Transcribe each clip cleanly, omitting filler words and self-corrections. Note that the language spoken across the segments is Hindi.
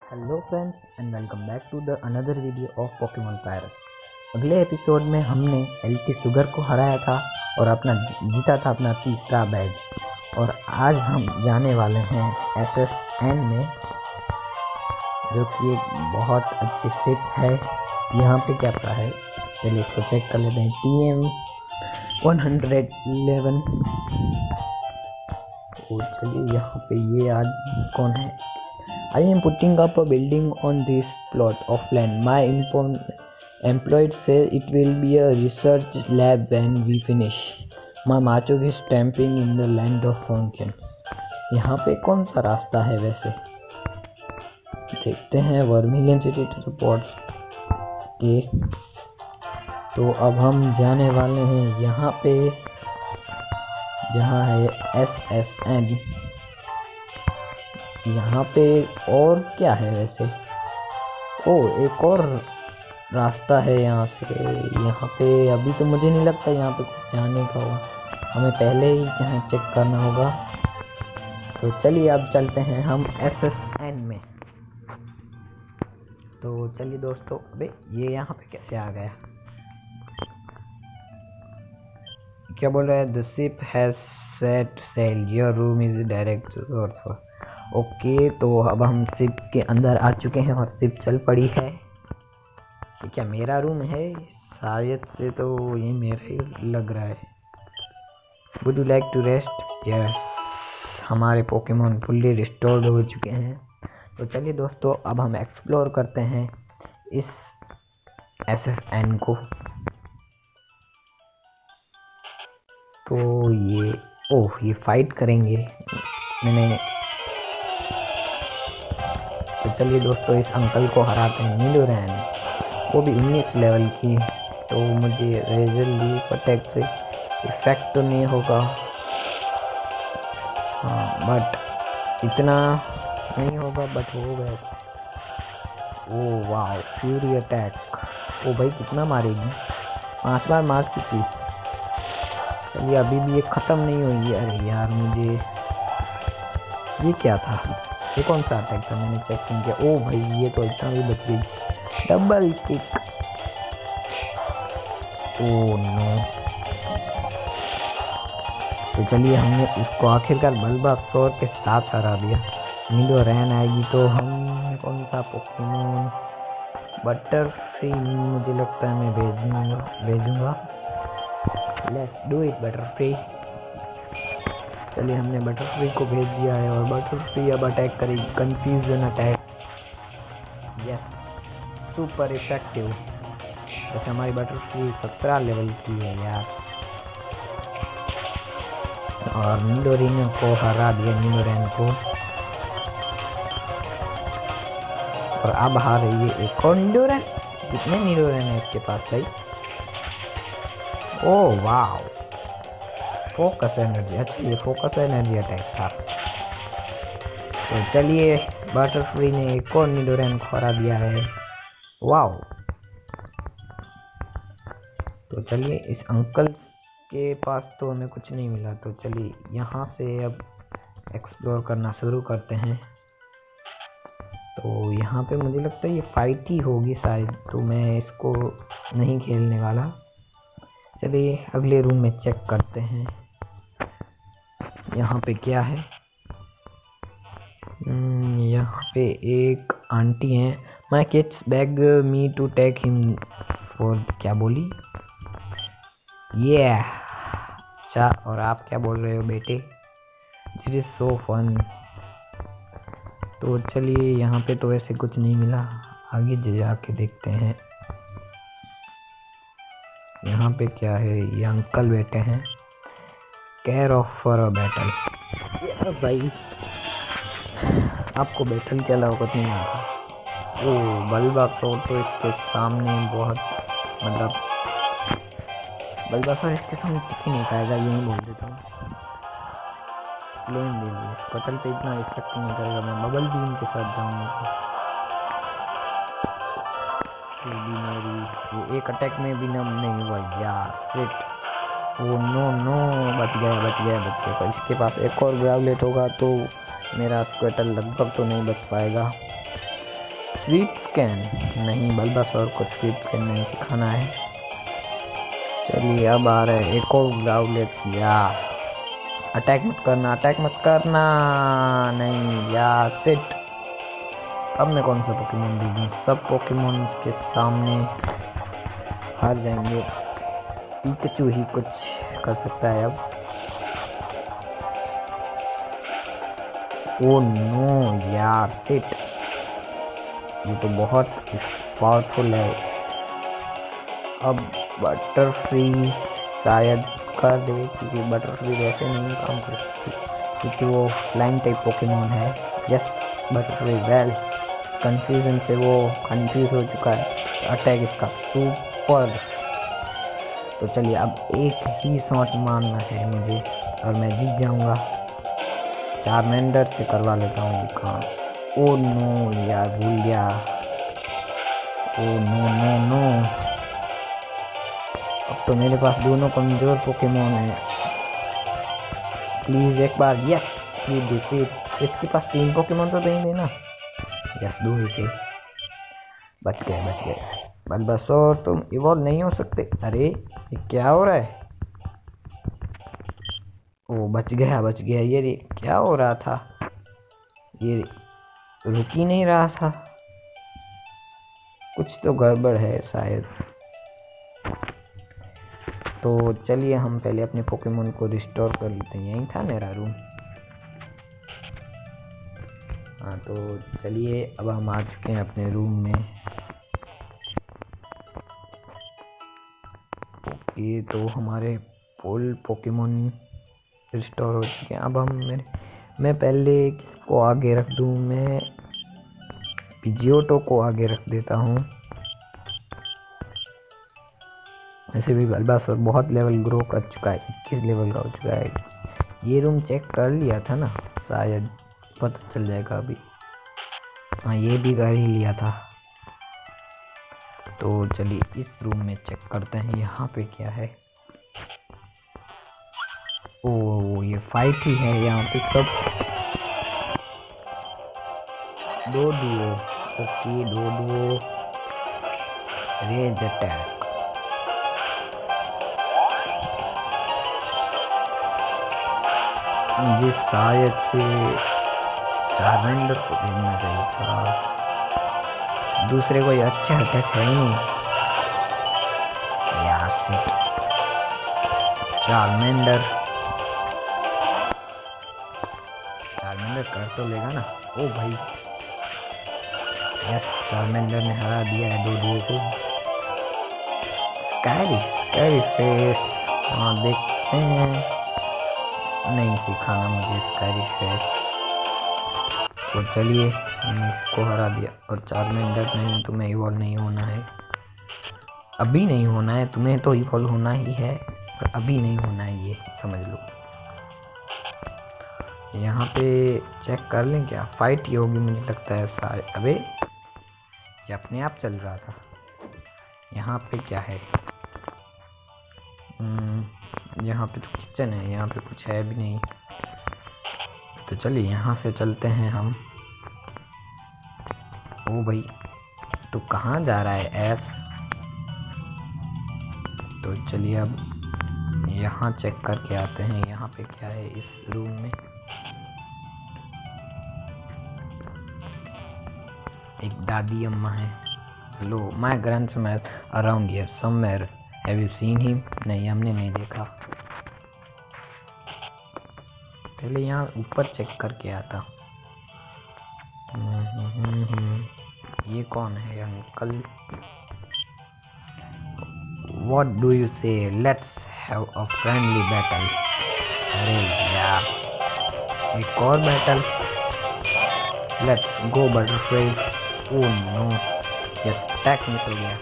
Hello friends and welcome back to the another video of Pokemon Fire Ash. अगले एपिसोड में हमने एलटी सुगर को हराया था और जीता था अपना तीसरा बैज। और आज हम जाने वाले हैं एसएसएन में, जो कि एक बहुत अच्छी शिप है। यहाँ पे क्या पड़ा है, पहले इसको चेक कर लेते हैं। TM111। तो चलिए, यहाँ पे ये आदमी कौन है? I am putting up a building on this plot of land. My employees say it will be a research lab when we finish. My Machog is stamping in the land of fountains. यहाँ पे कौन सा रास्ता है वैसे? देखते हैं। वर्मिलियन सिटी रिपोर्ट्स के। तो अब हम जाने वाले हैं यहाँ पे, जहाँ है SSN। यहाँ पे और क्या है वैसे? एक और रास्ता है यहाँ से। यहाँ पे अभी तो मुझे नहीं लगता यहाँ पे कुछ जाने का होगा, हमें पहले ही यहाँ चेक करना होगा। तो चलिए अब चलते हैं हम SSN में। तो चलिए दोस्तों, अबे ये यहाँ पे कैसे आ गया? क्या बोल रहा है? The ship has set sail, your room is direct for. Okay, तो अब हम शिप के अंदर आ चुके हैं और शिप चल पड़ी है। ये क्या मेरा रूम है? शायद से तो ये मेरा ही लग रहा है। Would you like to rest? Yes, हमारे पोकेमॉन फुल्ली रिस्टोर्ड हो चुके हैं। तो चलिए दोस्तों, अब हम एक्सप्लोर करते हैं इस SSN को। तो ये फाइट करेंगे मैंने। तो चलिए दोस्तों, इस अंकल को हराते हैं। निडोरैन, वो भी 19 लेवल की। तो मुझे रेजर लीफ अटैक से इफेक्ट तो नहीं होगा, हाँ, बट इतना नहीं होगा, बट हो गया। ओ वाह, फ्यूरी अटैक। ओ भाई, कितना मारेगी? 5 बार मार चुकी। चलिए, अभी भी ये ख़त्म नहीं हुई। अरे यार, मुझे ये क्या था? ये कौन सा अटैक था? मैंने चेक नहीं किया। ओ भाई, ये तो इतना भी बच गई। Double kick. Oh no. तो चलिए, हमने इसको आखिरकार बल्बासोर के साथ हरा दिया। निडोरैन आएगी तो हम कौन सा पोकेमॉन? बटरफ्री मुझे लगता है मैं भेजूंगा। Let's do it Butterfree. चलिए, हमने बटरफ्री को भेज दिया है और बटरफ्री अब अटैक करेगी। Confusion attack. Yes, super effective. जैसे हमारी बटरफ्री 17 लेवल की है यार। और निडोरैन को हरा दिया, निडोरैन को। और अब हार रही है एक और निडोरैन। कितने निडोरैन है इसके पास भाई? ओह वाह, फोकस एनर्जी। अच्छा, ये फोकस एनर्जी अटैक था। तो चलिए, बटरफ्री ने एक और निडोरैन को हरा दिया है। वाओ। तो चलिए, इस अंकल के पास तो हमें कुछ नहीं मिला। तो चलिए, यहाँ से अब एक्सप्लोर करना शुरू करते हैं। तो यहाँ पे मुझे लगता है ये फाइट ही होगी शायद, तो मैं इसको नहीं खेलने वाला। चलिए, अगले रूम में चेक करते हैं यहाँ पे क्या है। यहाँ पे एक आंटी हैं। My kids beg me to take him for. क्या बोली ये? अच्छा, और आप क्या बोल रहे हो बेटे? This is so fun. तो चलिए, यहाँ पे तो ऐसे कुछ नहीं मिला, आगे जाके देखते हैं। यहाँ पे क्या है? ये अंकल बैठे हैं। Care of for a battle. भाई, आपको बैटल के अलावा कुछ नहीं आता। ओ बल्बासोर तो इसके सामने बहुत, मतलब बल्बासोर इसके सामने टिक ही नहीं पाएगा, यही बोल देता हूँ। फ्लेम दे दिए, स्कटल पे इतना इफेक्ट नहीं करेगा। मैं बबल बीम के साथ जाऊंगा। मेरी एक अटैक में भी नम नहीं हुआ यार। शिट। ओ नो, बच गया। पर इसके पास एक और ग्रावलेट होगा तो मेरा स्क्वेटल लगभग तो नहीं बच पाएगा। स्वीप स्कैन नहीं, बल्बासोर को स्वीप स्कैन नहीं सिखाना है। चलिए अब आ रहा है एक और ग्राउलेट किया। अटैक मत करना, अटैक मत करना, नहीं यार सिट। अब मैं कौन सा पोकेमोन दे दूँ? सब पोकेमोन के सामने हार जाएंगे। पिकाचू ही कुछ कर सकता है अब। ओ नो यार सिट, ये तो बहुत पावरफुल है। अब बटरफ्री शायद कर दे, क्योंकि बटरफ्री वैसे नहीं काम कर सकती क्योंकि वो फ्लाइंग टाइप पोकेमोन है। यस बटरफ्री वेल, कंफ्यूजन से वो कंफ्यूज हो चुका है। अटैक इसका सुपर। तो चलिए अब एक ही शॉट मारना है मुझे और मैं जीत जाऊंगा। चार्मेंडर से करवा लेता हूँ ये काम। ओ नो यार भूल गया। ओ नो नो नो, अब तो मेरे पास दोनों कमजोर पोकेमोन है। प्लीज एक बार, यस प्लीज डिफीट। इसके पास 3 पोकेमोन तो नहीं देना। यस 2 ही थे, बच गए बच गए। बल्बासोर तुम इवॉल्व नहीं हो सकते। अरे ये क्या हो रहा है? ओ बच गया बच गया। ये क्या हो रहा था? ये रुक ही नहीं रहा था, कुछ तो गड़बड़ है शायद। तो चलिए हम पहले अपने पोकेमोन को रिस्टोर कर लेते हैं। यही था मेरा रूम। हाँ तो चलिए अब हम आ चुके हैं अपने रूम में। ये तो हमारे फुल पोकेमोन रिस्टोर हो चुके हैं। अब मैं पहले किसको आगे रख दूँ? मैं पिजियोटो को आगे रख देता हूँ। वैसे भी बल्बासोर बहुत लेवल ग्रो कर चुका है, 21 लेवल का हो चुका है। ये रूम चेक कर लिया था ना, शायद पता चल जाएगा अभी। हाँ ये भी कर ही लिया था। तो चलिए इस रूम में चेक करते हैं यहाँ पे क्या है। ओ ये फाइट ही है यहाँ पे सब। 2 duo, okay 2 duo. Rage attack, मुझे शायद से चार्मेंडर को भेजना चाहिए था। दूसरे कोई अच्छे अटैक है ही नहीं यार सिट। चार्मेंडर कर तो लेगा ना। ओ भाई यस, चार्मेंडर ने हरा दिया है 2 डुओ को। स्कैरी फेस, हाँ देखते हैं। नहीं सिखाना मुझे स्कैरी फेस। तो चलिए मैंने इसको हरा दिया। और चार्मेंडर नहीं, तुम्हें इवॉल्व नहीं होना है, अभी नहीं होना है। तुम्हें तो इवॉल्व होना ही है पर अभी नहीं होना है, ये समझ लो। यहाँ पे चेक कर लें क्या फाइट ही होगी, मुझे लगता है सारे। अबे ये अपने आप चल रहा था। यहाँ पे क्या है? यहाँ पे तो किचन है, यहाँ पे कुछ है भी नहीं। तो चलिए यहाँ से चलते हैं हम। ओ भाई तो कहाँ जा रहा है एस? तो चलिए अब यहाँ चेक करके आते हैं यहाँ पे क्या है इस रूम में। एक दादी अम्मा है। Hello my grandson around here somewhere, have you seen him? नहीं हमने नहीं देखा। पहले यहाँ ऊपर चेक करके आता। ये कौन है uncle? What do you say? Let's have a friendly battle. अरे यार एक और battle. Let's go butterfly. Oh no, yes attack miss हो गया।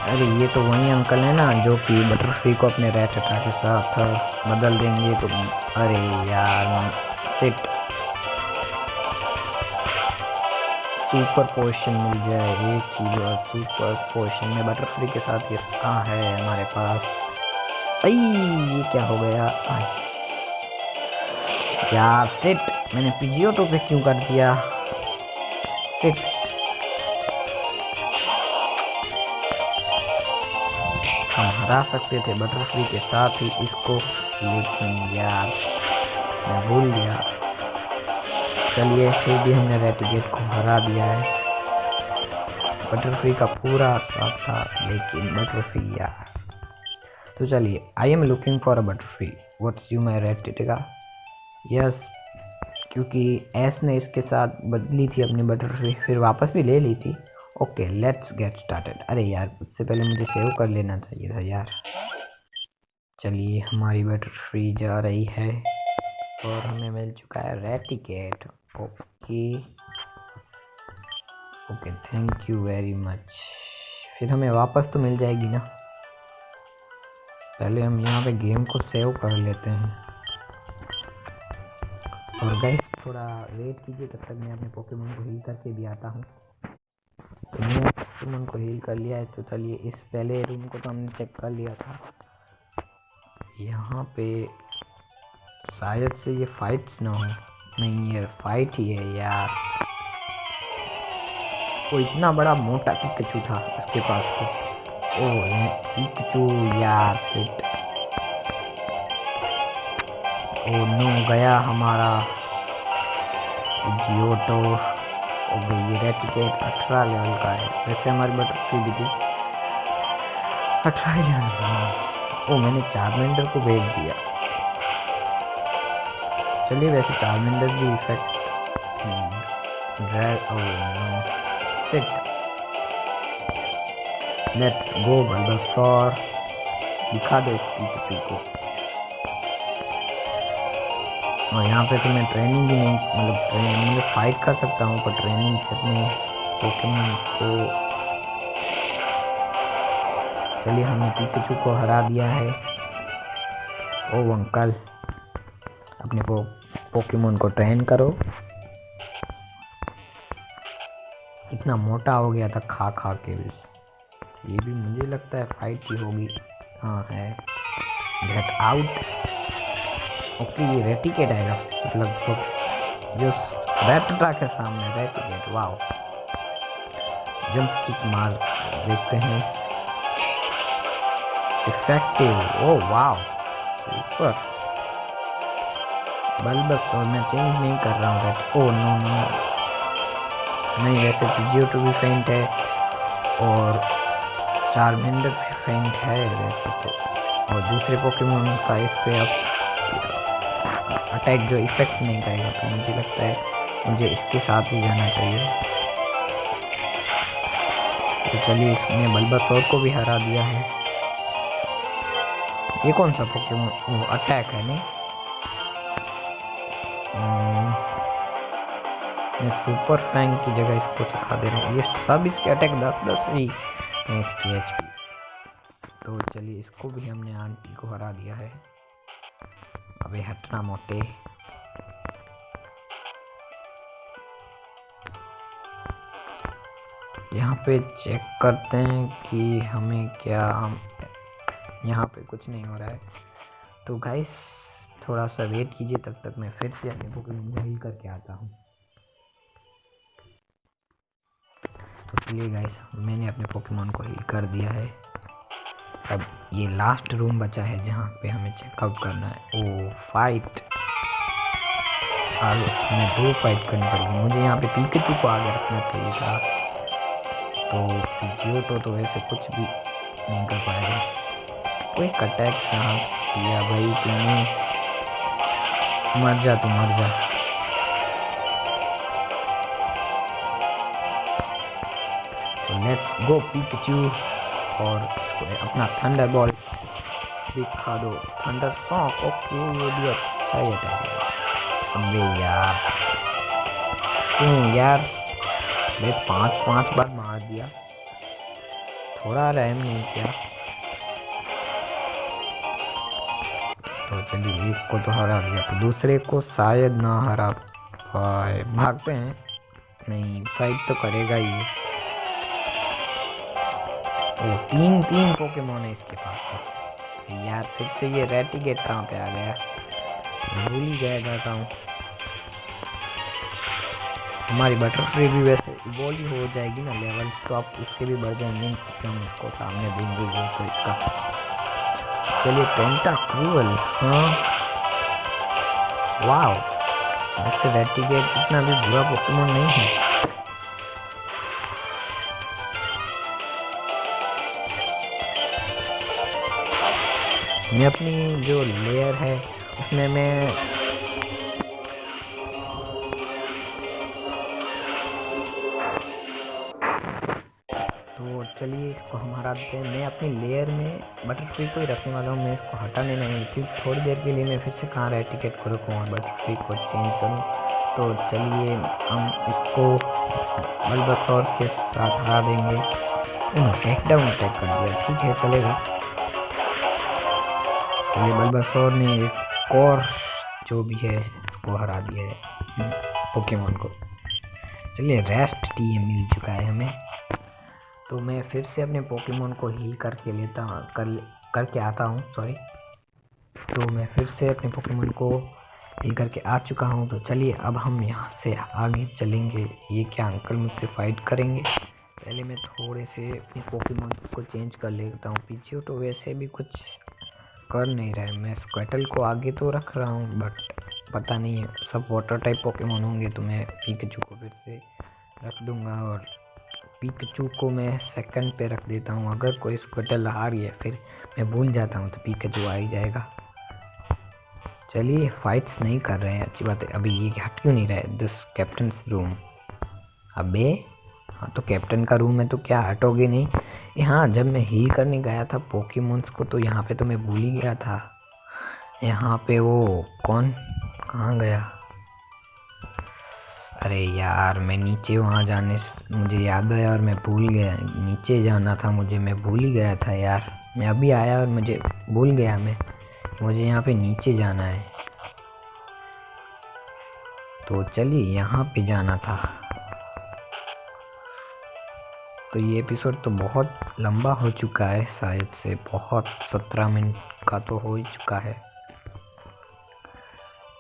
अरे ये तो वही अंकल है ना जो कि बटरफ्ली को अपने रैटटा के साथ बदल देंगे। तो अरे यार सिट, सुपर पोशन मिल जाए एक ही बार। सुपर पोशन में बटरफ्ली के साथ ये कहाँ है हमारे पास? आई ये क्या हो गया? यार सिट, मैंने पीजीओटो पे क्यों कर दिया? सिट। हम हरा सकते थे बटरफ्री के साथ ही इसको, लेकिन यार मैं भूल गया। चलिए फिर भी हमने रेटिगेट को हरा दिया है। बटरफ्री का पूरा साथ था, लेकिन बटरफ्री यार। तो चलिए, I am looking for a Butterfree, what's you my रेटिगा? यस, क्योंकि एस ने इसके साथ बदली थी अपनी बटरफ्री, फिर वापस भी ले ली थी। Okay let's get started. अरे यार, उससे पहले मुझे सेव कर लेना चाहिए था यार। चलिए, हमारी बटरफ्री जा रही है और हमें मिल चुका है रेटिकेट। Okay okay, thank you very much. फिर हमें वापस तो मिल जाएगी ना। पहले हम यहाँ पे गेम को सेव कर लेते हैं। और गाइस थोड़ा वेट कीजिए, तब तक मैं अपने पोकेमोन को हील करके भी आता हूँ। तो मैंने पोकेमोन को हील कर लिया है। तो चलिए, इस पहले रूम को तो हमने चेक कर लिया था। यहाँ पे शायद से ये फाइट्स ना हो। नहीं, ये फाइट ही है यार। वो इतना बड़ा मोटा पिकाचू था उसके पास तो। ओह पिकाचू यार, शिट। ओह नो, गया हमारा जियोटो। ओके, ये रेटिकेट 18 लेवल का है। वैसे हमारी बटरफ्री भी थी 18 लेवल का। ओ, मैंने चार्मेंडर को भेज दिया। चलिए, वैसे चार्मेंडर भी इफेक्ट लेट्स गो बल्बासौर, दिखा दो इस पिकाचू को। और यहाँ पे तो मैं ट्रेनिंग भी नहीं, मतलब फाइट कर सकता हूँ, पर ट्रेनिंग से अपने पोकेमॉन को। चलिए, हमने पिकाचू को हरा दिया है। ओ अंकल, अपने पोकेमॉन को ट्रेन करो। इतना मोटा हो गया था खा खा के भी। ये भी मुझे लगता है फाइट ही होगी। हाँ है। Get out. ओके, ये रेटिकेट आएगा लगभग जो रेटटा के सामने। रेटिकेट, वाओ। जंप किक मार देखते हैं। Effective, oh wow, super. Bulbasaur मैं चेंज नहीं कर रहा हूँ। ओ नो नो, नहीं, वैसे पीजीओटो भी फेंट है और चार्मेंडर भी फेंट है वैसे तो। और दूसरे पोकेमोन का इस पे अब अटैक जो इफेक्ट नहीं करेगा, तो मुझे लगता है मुझे इसके साथ ही जाना चाहिए। तो चलिए, इसने बल्बासौर को भी हरा दिया है। ये कौन सा पोकेमोन अटैक है? नहीं, मैं सुपर फैंग की जगह इसको सिखा दे रहा हूँ। ये सब इसके अटैक 10-10 ही है इसकी एचपी। तो चलिए, इसको भी हमने आंटी को हरा दिया है। अबे हटना मोटे। यहाँ पे चेक करते हैं कि हमें क्या, हम यहाँ पे कुछ नहीं हो रहा है। तो गाइस थोड़ा सा वेट कीजिए, तब तक मैं फिर से अपने पोकेमॉन को हील करके आता हूँ। तो चलिए गाइस, मैंने अपने पोकेमॉन को हील कर दिया है। अब ये लास्ट रूम बचा है जहाँ पे हमें चेकआउट करना है। ओ फाइट, हमें 2 फाइट करनी पड़ेगी। मुझे यहाँ पे पिकाचू को आगे रखना चाहिए था। तो पीजीओटो तो वैसे कुछ भी नहीं कर पाएगा। कोई अटैक कहाँ किया भाई तुमने? मर जा, तू मर जा। तो लेट्स गो पिकाचू, और इसको अपना थंडर बॉल दिखा दो। थंडर शॉक, ओके, ये भी अच्छा ही अटैक है। अबे यार, क्यों यार? मैं 5 बार मार दिया, थोड़ा रहम नहीं किया। तो चलिए, एक को तो हरा दिया, तो दूसरे को शायद ना हरा पाए। भागते हैं, नहीं फाइट तो करेगा ही। ओ 3 पोकेमोन है इसके पास। यार फिर से ये रेटिगेट कहाँ पे आ गया? भूल ही गया जाता हूँ। हमारी बटरफ्लाई भी वैसे इवॉल्व ही हो जाएगी ना लेवल्स, तो आप इसके भी बढ़ जाएंगे क्योंकि हम इसको सामने देंगे ये तो इसका। चलिए टेंटाक्रूअल, हाँ वाओ, वैसे रेटिगेट इतना भी बुरा पोकेमोन नहीं है। मैं अपनी जो लेयर है उसमें मैं तो चलिए इसको हम हरा देते हैं। मैं अपनी लेयर में बटरफ्लाई को ही रखने वाला हूँ, मैं इसको हटाने नहीं, क्योंकि थोड़ी देर के लिए मैं फिर से कहाँ रेटिकेट को रखूँ और बटरफ्लाई को चेंज करूँ। तो चलिए हम इसको बल्बासोर के साथ हरा देंगे। टैकडाउन अटैक कर दिया, ठीक है चलेगा। चलिए बल्बासोर ने एक और जो भी है वो हरा दिया है पोकेमोन को। चलिए रेस्ट टीम मिल चुका है हमें। तो मैं फिर से अपने पोकेमोन को हील करके आता हूँ, सॉरी। तो मैं फिर से अपने पोकेमोन को हील करके आ चुका हूँ। तो चलिए अब हम यहाँ से आगे चलेंगे। ये क्या अंकल मुझसे फाइट करेंगे? पहले मैं थोड़े से अपने पोकेमोन को चेंज कर लेता हूँ। पीछे तो वैसे भी कुछ कर नहीं रहा है। मैं स्क्वेटल को आगे तो रख रहा हूँ, बट पता नहीं है, सब वाटर टाइप पोकेमोन होंगे तो मैं पिकाचू को फिर से रख दूंगा और पिकाचू को मैं सेकंड पे रख देता हूँ। अगर कोई स्क्वेटल आ रही है फिर मैं भूल जाता हूँ तो पिकाचू आ ही जाएगा। चलिए फाइट्स नहीं कर रहे हैं, अच्छी बात है। अभी ये हट क्यों नहीं रहा है? This captains room. अबे हाँ, तो कैप्टन का रूम है तो क्या हटोगे नहीं? हाँ, जब मैं हील करने गया था पोकेमोन्स को तो यहाँ पे तो मैं भूल ही गया था। यहाँ पे वो कौन कहाँ गया? अरे यार, मैं नीचे वहाँ जाने मुझे याद आया और मैं भूल गया। नीचे जाना था मुझे, मैं भूल ही गया था यार। मैं अभी आया और मुझे भूल गया मुझे यहाँ पे नीचे जाना है। तो चलिए यहाँ पे जाना था। तो ये एपिसोड तो बहुत लंबा हो चुका है, शायद से बहुत 17 मिनट का तो हो ही चुका है।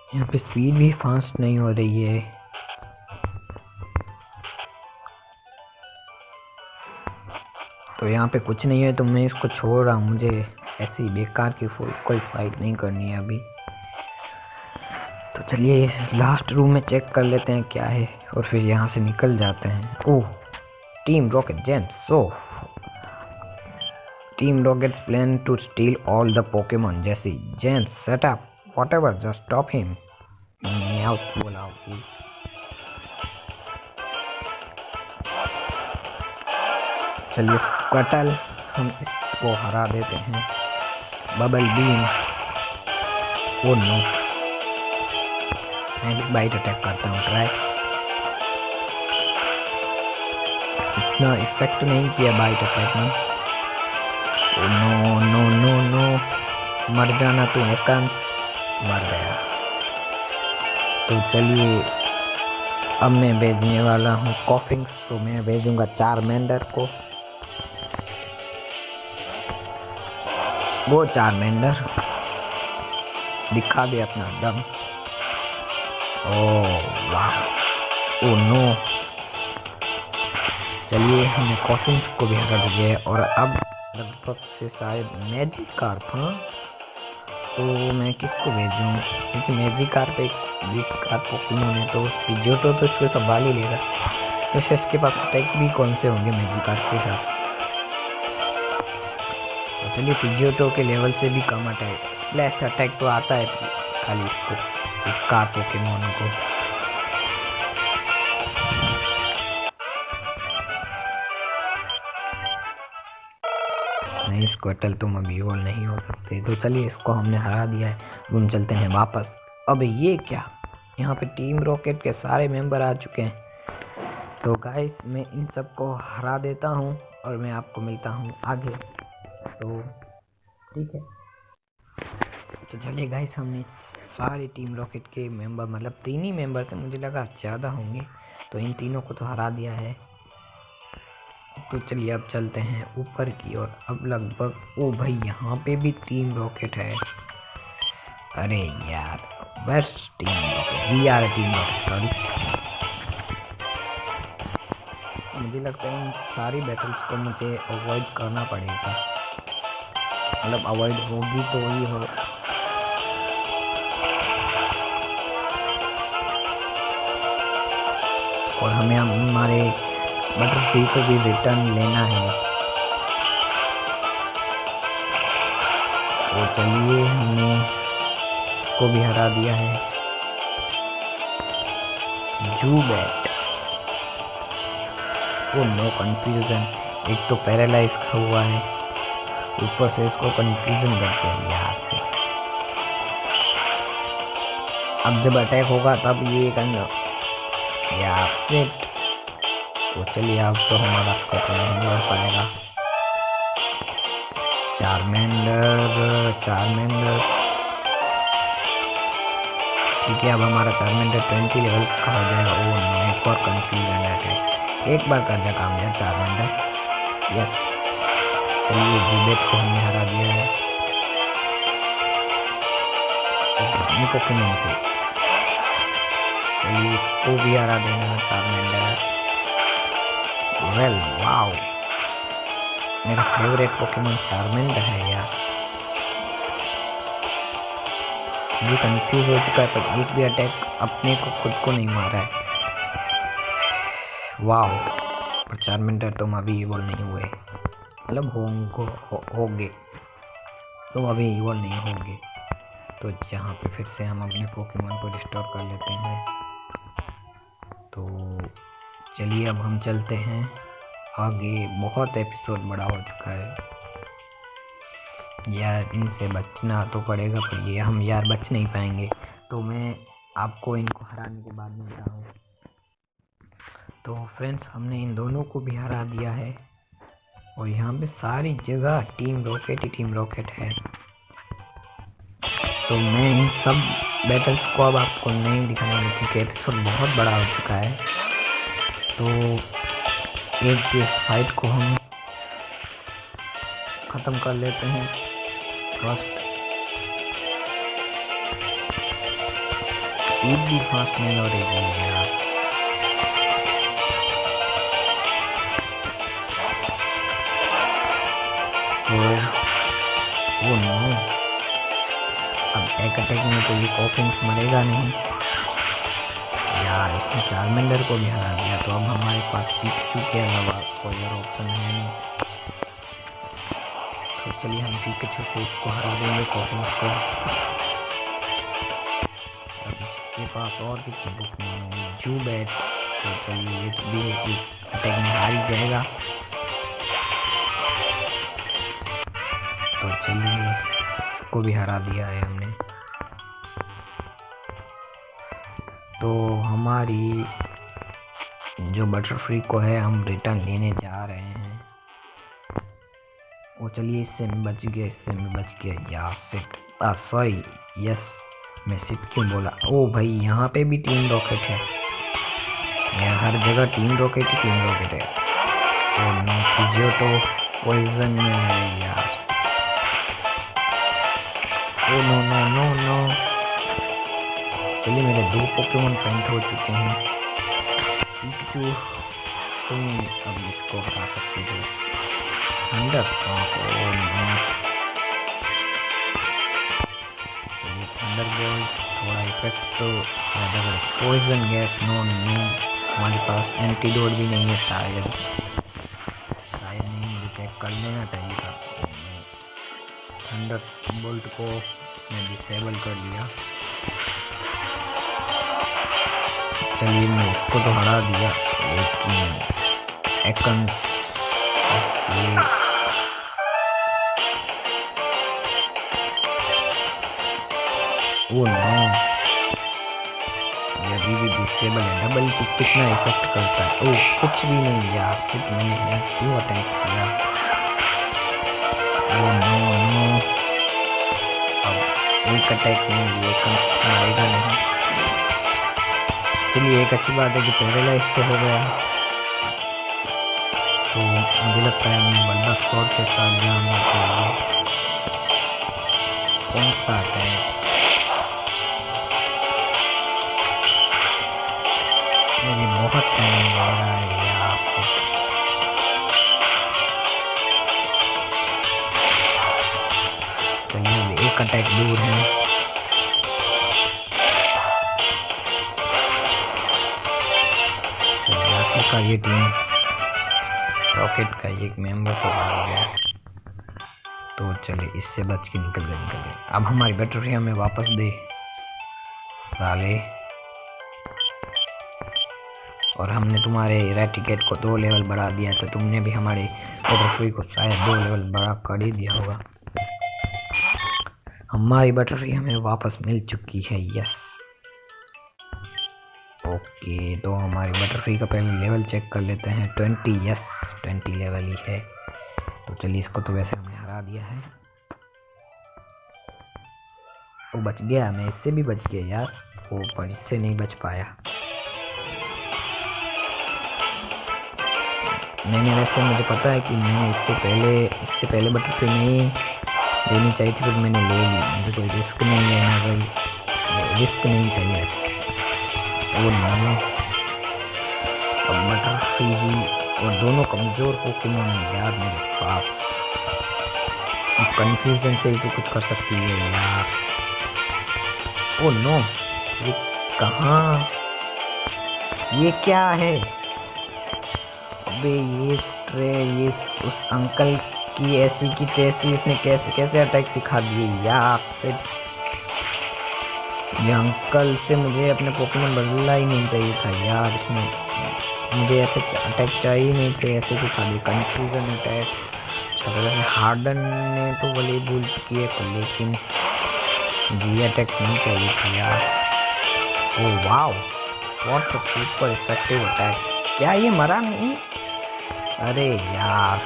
यहाँ पे स्पीड भी फास्ट नहीं हो रही है। तो यहाँ पे कुछ नहीं है तो मैं इसको छोड़ रहा हूँ। मुझे ऐसी बेकार की कोई फाइट नहीं करनी है अभी। तो चलिए लास्ट रूम में चेक कर लेते हैं क्या है और फिर यहाँ से निकल जाते हैं। Oh, Team Rocket James. So Team Rocket's plan to steal all the Pokemon. जैसे James set up whatever, just stop him. म्याऊ बोला। चलिए स्क्वेटल, हम इसको हरा देते हैं। Bubble beam. ओ नो, मैं भी बाइट अटैक करता हूँ ट्राई। इतना इफेक्ट नहीं किया बाइट अटैक ने। Oh no no no no, मर जाना तू एकांश। मर गया। तो चलिए अब मैं भेजने वाला हूँ कॉफिंग्स। तो मैं भेजूंगा चारमेंडर को। वो चारमेंडर दिखा दे अपना दम। ओह वाह, ओ नो। चलिए हमने कॉफिन्स को भी हटा दिया और अब लगभग से शायद मैजिकार्प। हाँ, तो मैं किसको भेजूँ? क्योंकि मैजिकार्प एक वीक पोकेमोन है तो पिजियोटो तो इसको संभाल ही लेगा। वैसे इसके पास अटैक भी कौन से होंगे मैजिकार्प के साथ? तो चलिए पिजियोटो के लेवल से भी कम अटैक, स्प्लैश अटैक तो आता है खाली इसको, एक कार पोकेमोन को। नहीं, स्क्वेटल तुम अभी और नहीं हो सकते। तो चलिए इसको हमने हरा दिया है, रूम चलते हैं वापस। अब ये क्या, यहाँ पे टीम रॉकेट के सारे मेंबर आ चुके हैं। तो गाइस मैं इन सबको हरा देता हूँ और मैं आपको मिलता हूँ आगे। तो ठीक है, तो चलिए गाइस हमने सारे टीम रॉकेट के मेंबर, मतलब 3 ही मेंबर थे, मुझे लगा ज़्यादा होंगे, तो इन तीनों को तो हरा दिया है। तो चलिए अब चलते हैं ऊपर की ओर। अब लगभग, ओ भाई यहाँ पे भी टीम रॉकेट है। अरे यार, best Team Rocket, we are Team Rocket, sorry. मुझे लगता है इन सारी बैटल्स को मुझे अवॉइड करना पड़ेगा, मतलब अवॉइड होगी तो ही हो। और हमें हमारे बटरफ्लाई को भी रिटर्न लेना है। तो चलिए हमने इसको भी हरा दिया है। जूबैट, वो नो कंफ्यूजन, एक तो पैरालाइज हुआ है, ऊपर से इसको कंफ्यूजन कर दिया यहाँ से। अब जब अटैक होगा तब ये करना या सेट। तो चलिए अब तो हमारा स्कोर नहीं बढ़ पाएगा। चार्मेंडर ठीक है, अब हमारा चार्मेंडर 20 लेवल्स का हो जाएगा। ओ नो, एक और कंफ्यूजन अटैक, एक बार कर दिया काम यार चार्मेंडर। यस, चलिए जूबेट को हमने हरा दिया है। ये पोकेमॉन थे, चलिए इसको भी हरा देना चार्मेंडर। वेल वाओ, मेरा फेवरेट पोकेमॉन चार्मेंडर है यार। ये कंफ्यूज हो चुका है पर एक भी अटैक अपने को खुद को नहीं मारा है। वाओ, पर चार्मेंडर तुम अभी इवॉल्व नहीं हुए, मतलब होंगे तुम अभी इवॉल्व नहीं होंगे। तो यहाँ पे फिर से हम अपने पोकेमॉन को रिस्टोर कर लेते हैं। तो चलिए अब हम चलते हैं आगे। बहुत एपिसोड बड़ा हो चुका है यार, इनसे बचना तो पड़ेगा, पर ये हम यार बच नहीं पाएंगे। तो मैं आपको इनको हराने के बाद मिलता हूँ। तो फ्रेंड्स, हमने इन दोनों को भी हरा दिया है और यहाँ पे सारी जगह टीम रॉकेट ही टीम रॉकेट है। तो मैं इन सब बैटल्स को अब आपको नहीं दिखाने क्योंकि एपिसोड बहुत बड़ा हो चुका है। तो एक ये फाइट को हम ख़त्म कर लेते हैं। फर्स्ट स्पीड भी फास्ट नहीं हो रही है यार। तो वो नो, अब एक अटैक में तो ये कॉफिंग्स मरेगा नहीं यार। इसने चार्मेंडर को भी हरा दिया। तो अब हमारे पास पिकाचू के अलावा कोई और ऑप्शन है नहीं। तो चलिए हम पिकाचू से इसको हरा देंगे कॉफिंग्स को। अब इसके पास और भी पोकेमॉन है जूबैट। तो चलिए ये भी अटैक में हार ही जाएगा। तो चलिए इसको भी हरा दिया है हमने। तो हमारी जो बटरफ्लाई को है हम रिटर्न लेने जा रहे हैं। वो चलिए इससे मैं बच गया यार। सिट, सॉरी, यस, मैं सिट क्यों बोला। ओ भाई, यहाँ पे भी टीम रॉकेट है, यहाँ हर जगह टीम रॉकेट है। ओ नो, फिजियो तो पॉइजन में है यार। Oh no no no no, चलिए मेरे 2 पोकेमॉन पेंट हो चुके हैं। पिकाचू, तुम अब इसको हरा सकते हो। थंडर स्टॉर्म, ओ नो, चलिए थंडर बोल्ट थोड़ा इफेक्ट तो ज़्यादा करे। पॉइजन गैस, नो नो, हमारे पास एंटीडोट भी नहीं है शायद नहीं, मुझे चेक कर लेना चाहिए था। थंडर बोल्ट को इसने डिसेबल कर दिया। चलिए मैं इसको तो हरा दिया, लेकिन एकन्स, ओ नो, ये अभी भी डिसेबल है। डबल किक कितना इफेक्ट करता है। ओ कुछ भी नहीं यार, सिर्फ मैंने क्यों अटैक किया। ओ नो नो, अब एक अटैक में ये मारेगा नहीं। चलिए एक अच्छी बात है कि पैरालाइज तो हो गया। तो मुझे लगता है हमें बल्बासोर के साथ जाना चाहिए। कौन सा अटैक, मुझे बहुत टाइम लग रहा है यार। एक अटैक दूर है। का ये टीम रॉकेट का एक मेंबर तो आ गया, तो चले इससे बच के निकल गए। अब हमारी बैटरी हमें वापस दे साले। और हमने तुम्हारे रेटिकेट को 2 लेवल बढ़ा दिया, तो तुमने भी हमारे बैटरी को शायद 2 लेवल बढ़ा कर ही दिया होगा। हमारी बैटरी हमें वापस मिल चुकी है। यस ओके, तो हमारी बैटरी का पहले लेवल चेक कर लेते हैं। 20। यस 20 लेवल ही है। तो चलिए, इसको तो वैसे हमने हरा दिया है। वो बच गया, मैं इससे भी बच गया यार, वो पर इससे नहीं बच पाया। मैंने वैसे मुझे पता है कि मैंने इससे पहले बटरफ्लाई नहीं लेनी चाहिए थी, पर मैंने ले ली। मुझे कोई रिस्क नहीं लेना, कोई रिस्क नहीं चाहिए। वो नहीं, अब बटरफ्लाई ही और दोनों कमज़ोर पोकेमोन है यार मेरे पास। कंफ्यूजन से ही तो कुछ कर सकती है यार। ओ नो, ये कहाँ, ये क्या है? अबे ये स्ट्रे, ये उस अंकल की ऐसी की तैसी, इसने कैसे अटैक सिखा दिए यार। ये अंकल से मुझे अपने पोकेमोन बदलना ही नहीं चाहिए था यार। इसमें मुझे ऐसे अटैक चाहिए नहीं थे, ऐसे सिखा दिए कंफ्यूजन अटैक। हार्डन ने तो भले भूल चुकी है, लेकिन जी अटैक नहीं चाहिए था यार। Oh wow, what a super effective attack. क्या ये मरा नहीं? अरे यार,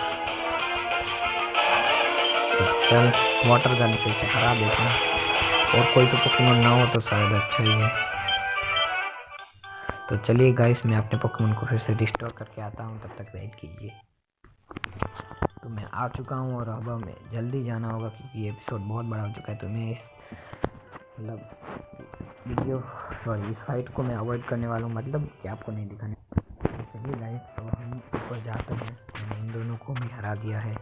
तो चल वाटर गन से हरा देता हूँ, और कोई तो पोकेमोन ना हो तो शायद अच्छा ही है। तो चलिए गाइस, मैं अपने पोकेमोन को फिर से रिस्टोर करके आता हूँ, तब तक वेट कीजिए। तो मैं आ चुका हूँ और अब हमें जल्दी जाना होगा, क्योंकि ये एपिसोड बहुत बड़ा हो चुका है। तो मैं इस फाइट को मैं अवॉइड करने वाला हूँ, मतलब कि आपको नहीं दिखाने। चलिए गाइस, अब हम ऊपर जाते हैं। मैंने इन दोनों को भी हरा दिया है।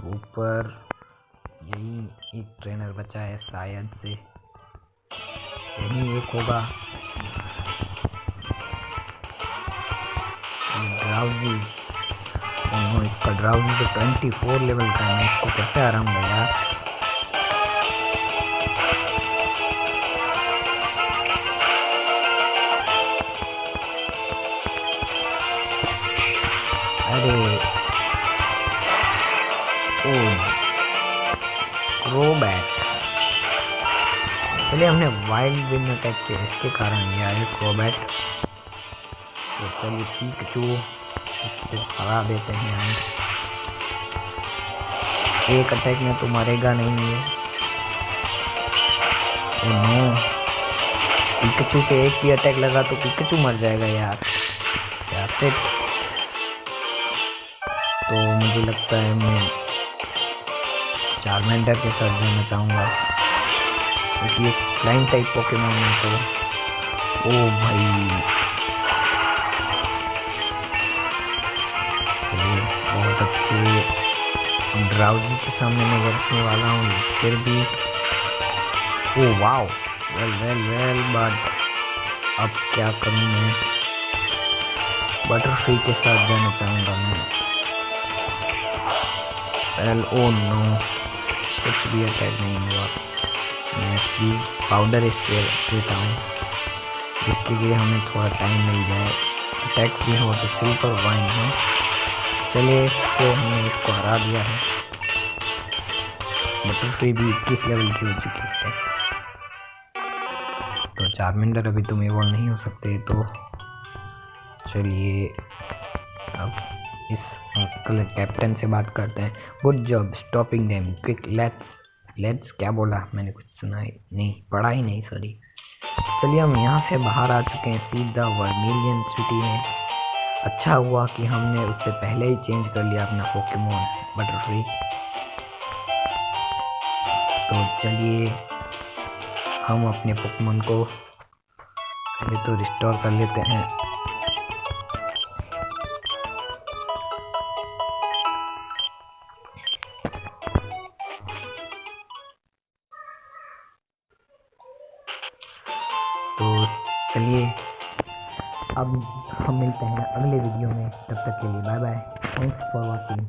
ऊपर यही एक ट्रेनर बचा है, शायद से यही एक होगा। ड्राउजी, इसका ड्राउजी तो 24 लेवल का है। मैं इसको कैसे हराऊंगा यार? अरे क्रोबैट, चलिए हमने वाइल्ड विंड अटैक किया, इसके कारण ये आया क्रोबैट। तो चलिए पिकाचू, इसको हरा देते हैं हम। एक अटैक में तो मरेगा नहीं है। ओह नो, पिकाचू पे एक भी अटैक लगा तो पिकाचू मर जाएगा यार। तो मुझे लगता है मैं चार्मेंडर के साथ जाना चाहूँगा, क्योंकि एक फ्लाइंग टाइप पोकेमोन है। तो ओ भाई, चलिए बहुत अच्छे। ड्राउजी के सामने मैं रखने वाला हूँ, फिर भी ओ वाओ, वेल बट अब क्या करूँ मैं? बटरफ्लाई के साथ जाना चाहूँगा मैं। ओ नो, कुछ भी अटैक नहीं हुआ। मैं पाउडर स्प्रे देता हूँ, जिसके लिए हमें थोड़ा टाइम मिल जाए। अटैक्स भी हो तो सुपर वाइन है। चलिए, इससे हमने इसको हरा दिया है। बटरफ्लाई भी 21 लेवल की हो चुकी है। तो चार्मेंडर अभी तुम इवॉल्व नहीं हो सकते। तो चलिए अब इस अंकल कैप्टन से बात करते हैं। Good job stopping them quick, let's क्या बोला मैंने? कुछ सुना ही नहीं, पढ़ा ही नहीं, सॉरी। चलिए हम यहाँ से बाहर आ चुके हैं सीधा वर्मिलियन सिटी में। अच्छा हुआ कि हमने उससे पहले ही चेंज कर लिया अपना पोकेमोन बटरफ्लाई। तो चलिए हम अपने पोकेमोन को पहले तो रिस्टोर कर लेते हैं। तो चलिए अब हम मिलते हैं अगले वीडियो में, तब तक के लिए bye bye, thanks for watching.